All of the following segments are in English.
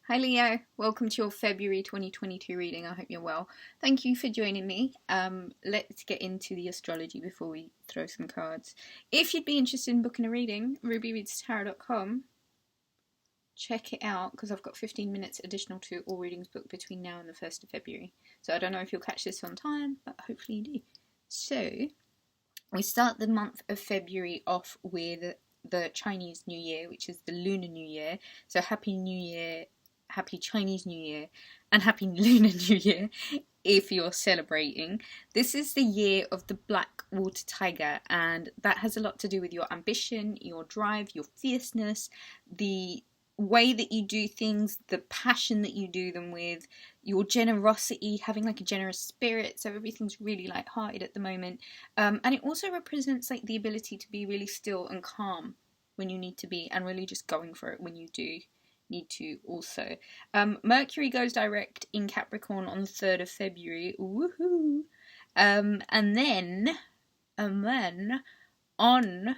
Hi Leo, welcome to your February 2022 reading. I hope you're well. Thank you for joining me. Let's get into the astrology before we throw some cards. If you'd be interested in booking a reading, Rubyreadstarot.com. Check it out because I've got 15 minutes additional to all readings booked between now and the 1st of February. So I don't know if you'll catch this on time, but hopefully you do. So we start the month of February off with the Chinese New Year, which is the Lunar New Year. So Happy New Year, Happy Chinese New Year, and Happy Lunar New Year if you're celebrating. This is the year of the black water tiger, and that has a lot to do with your ambition, your drive, your fierceness, the way that you do things, the passion that you do them with, your generosity, having like a generous spirit. So everything's really light-hearted at the moment, and it also represents like the ability to be really still and calm when you need to be, and really just going for it when you do need to also. Mercury goes direct in Capricorn on the 3rd of February. Woohoo! And then on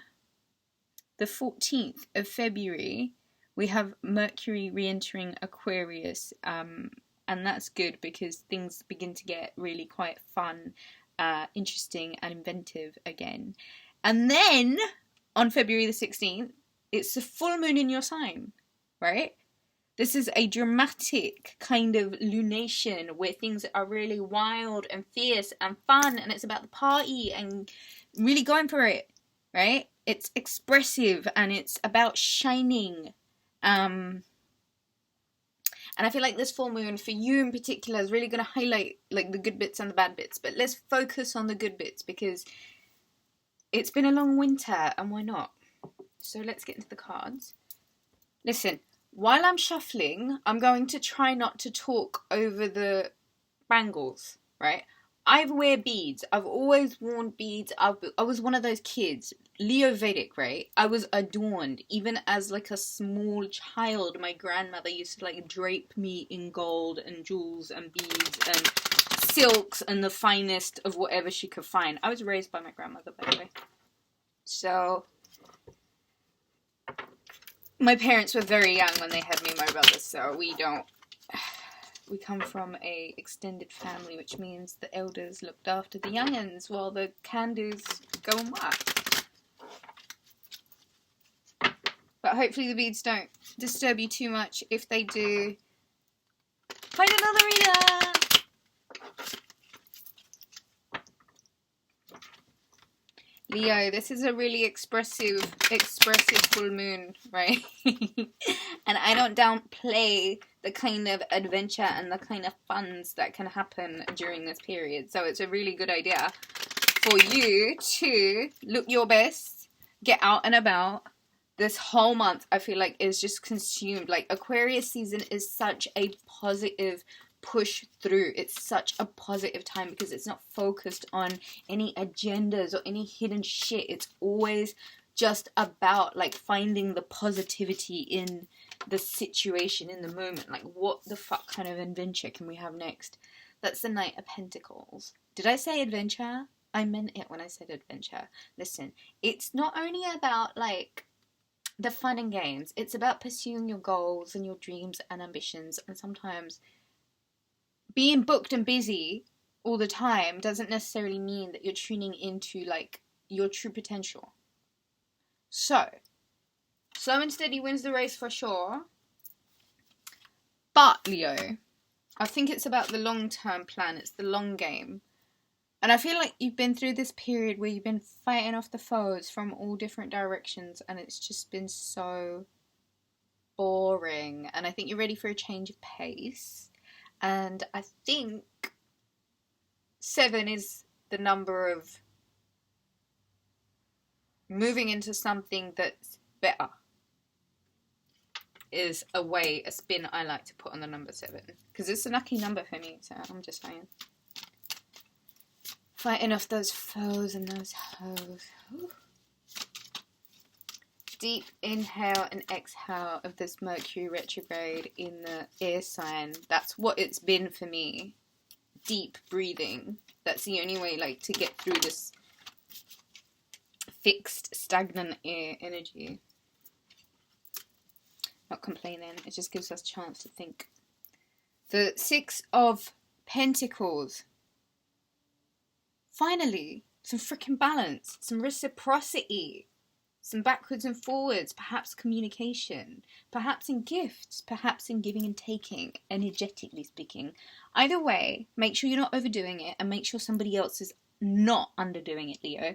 the 14th of February we have Mercury re-entering Aquarius, and that's good because things begin to get really quite fun, interesting and inventive again. And then on February the 16th, it's the full moon in your sign, right? This is a dramatic kind of lunation where things are really wild and fierce and fun, and it's about the party and really going for it, right? It's expressive and it's about shining. And I feel like this full moon for you in particular is really going to highlight like the good bits and the bad bits, but let's focus on the good bits because it's been a long winter and why not? So let's get into the cards. Listen, while I'm shuffling, I'm going to try not to talk over the bangles, right? I wear beads. I've always worn beads. I was one of those kids, Leo Vedic, right? I was adorned. Even as like a small child, my grandmother used to like drape me in gold and jewels and beads and silks and the finest of whatever she could find. I was raised by my grandmother, by the way. So my parents were very young when they had me and my brother, so we come from a extended family, which means the elders looked after the young'uns while the can-dos go and work. But hopefully the beads don't disturb you too much. If they do, find another reader! Leo, this is a really expressive full moon, right? And I don't downplay the kind of adventure and the kind of funs that can happen during this period. So it's a really good idea for you to look your best, get out and about. This whole month, I feel like, is just consumed. Like, Aquarius season is such a positive push through. It's such a positive time because it's not focused on any agendas or any hidden shit. It's always just about like finding the positivity in the situation, in the moment. Like, what the fuck kind of adventure can we have next? That's the Knight of Pentacles. Did I say adventure? I meant it when I said adventure. Listen, it's not only about like the fun and games. It's about pursuing your goals and your dreams and ambitions, and sometimes being booked and busy all the time doesn't necessarily mean that you're tuning into like your true potential. So slow and steady wins the race for sure. But Leo, I think it's about the long-term plan. It's the long game. And I feel like you've been through this period where you've been fighting off the foes from all different directions, and it's just been so boring. And I think you're ready for a change of pace. And I think 7 is the number of moving into something that's better. Is a spin I like to put on the number 7. Because it's a lucky number for me, so I'm just saying. Fighting off those foes and those hoes. Ooh. Deep inhale and exhale of this Mercury retrograde in the air sign. That's what it's been for me. Deep breathing. That's the only way like to get through this fixed, stagnant air energy. not complaining. It just gives us a chance to think. The Six of Pentacles. Finally, some freaking balance, some reciprocity, some backwards and forwards, perhaps communication, perhaps in gifts, perhaps in giving and taking, energetically speaking. Either way, make sure you're not overdoing it and make sure somebody else is not underdoing it, Leo.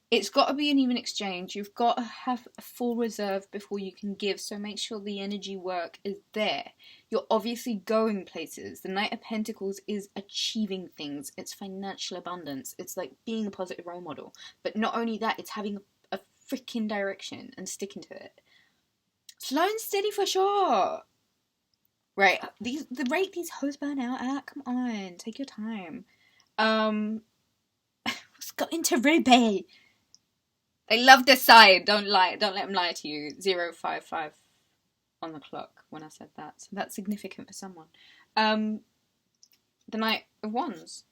It's got to be an even exchange. You've got to have a full reserve before you can give, so make sure the energy work is there. You're obviously going places. The Knight of Pentacles is achieving things. It's financial abundance. It's like being a positive role model. But not only that, it's having a freaking direction and sticking to it. Slow and steady for sure. Right, the rate these hoes burn out at, come on, take your time. What's got into Ruby? They love this side. Don't lie. Don't let them lie to you. 055 on the clock when I said that. So that's significant for someone. The Knight of Wands.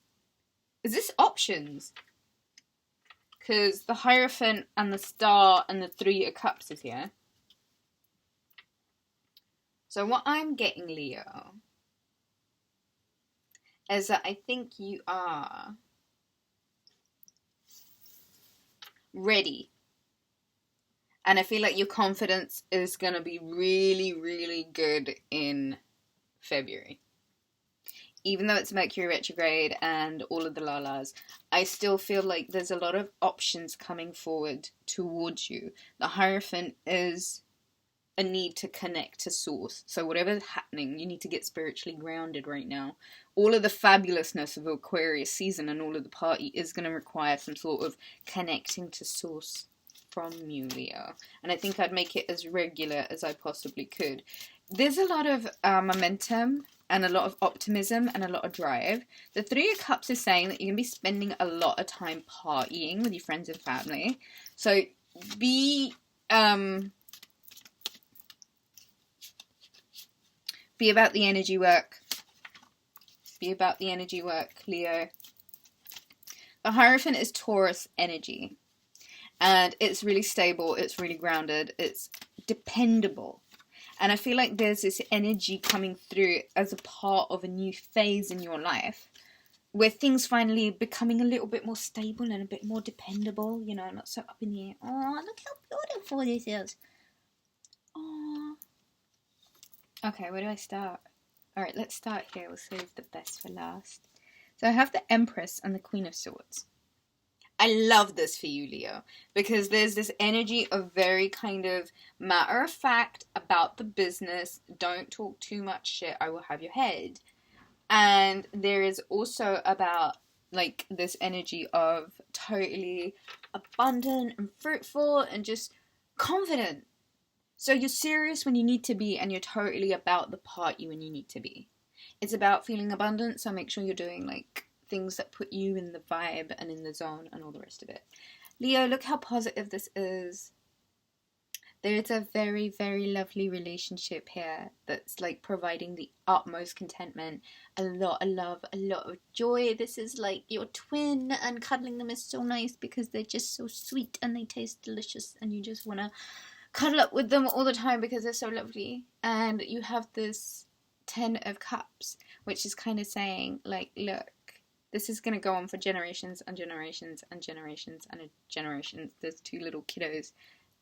Is this options? Because the Hierophant and the Star and the Three of Cups is here. So what I'm getting, Leo, is that I think you are ready. And I feel like your confidence is going to be really, really good in February. Even though it's Mercury retrograde and all of the la-las, I still feel like there's a lot of options coming forward towards you. The Hierophant is a need to connect to source. So whatever's happening, you need to get spiritually grounded right now. All of the fabulousness of Aquarius season and all of the party is going to require some sort of connecting to source from you, Leo. And I think I'd make it as regular as I possibly could. There's a lot of momentum and a lot of optimism and a lot of drive. The Three of Cups is saying that you're going to be spending a lot of time partying with your friends and family. So be about the energy work. Be about the energy work, Leo. The Hierophant is Taurus energy. And it's really stable, it's really grounded, it's dependable. And I feel like there's this energy coming through as a part of a new phase in your life where things finally becoming a little bit more stable and a bit more dependable, you know, not so up in the air. Oh, look how beautiful this is. Oh. Okay, where do I start? Alright, let's start here. We'll save the best for last. So I have the Empress and the Queen of Swords. I love this for you, Leo, because there's this energy of very kind of matter of fact about the business. Don't talk too much shit, I will have your head. And there is also about like this energy of totally abundant and fruitful and just confident. So you're serious when you need to be, and you're totally about the party when you need to be. It's about feeling abundant, so make sure you're doing like things that put you in the vibe and in the zone and all the rest of it. Leo, look how positive this is. There is a very, very lovely relationship here that's like providing the utmost contentment, a lot of love, a lot of joy. This is like your twin, and cuddling them is so nice because they're just so sweet and they taste delicious and you just want to cuddle up with them all the time because they're so lovely. And you have this 10 of Cups, which is kind of saying like, look, this is going to go on for generations and generations and generations and generations. There's two little kiddos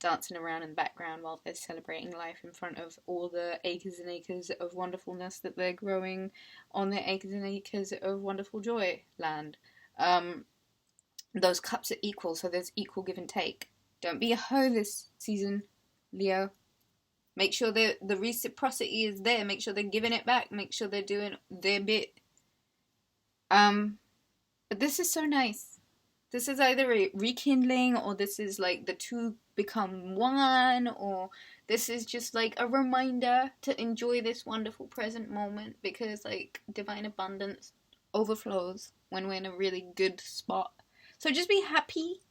dancing around in the background while they're celebrating life in front of all the acres and acres of wonderfulness that they're growing on their acres and acres of wonderful joy land. Those cups are equal, so there's equal give and take. Don't be a hoe this season, Leo. Make sure the reciprocity is there. Make sure they're giving it back. Make sure they're doing their bit. But this is so nice. This is either a rekindling, or this is like the two become one, or this is just like a reminder to enjoy this wonderful present moment, because like divine abundance overflows when we're in a really good spot. So just be happy,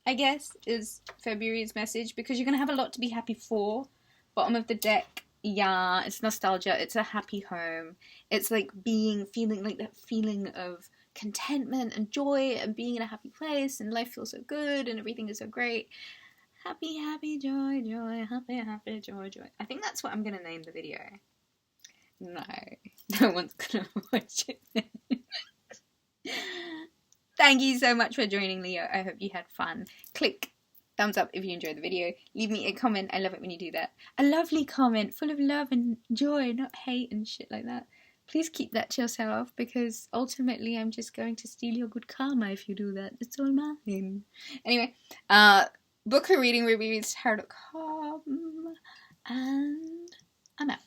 I guess, is February's message, because you're going to have a lot to be happy for. Bottom of the deck, yeah, it's nostalgia, it's a happy home. It's like feeling like that feeling of contentment and joy and being in a happy place and life feels so good and everything is so great. Happy, happy, joy, joy, happy, happy, joy, joy. I think that's what I'm going to name the video. No, no one's going to watch it. Thank you so much for joining, Leo. I hope you had fun. Click thumbs up if you enjoyed the video. Leave me a comment. I love it when you do that. A lovely comment full of love and joy, not hate and shit like that. Please keep that to yourself, because ultimately I'm just going to steal your good karma if you do that. It's all mine. Anyway, book a reading, rubyreadstarot.com, and I'm out.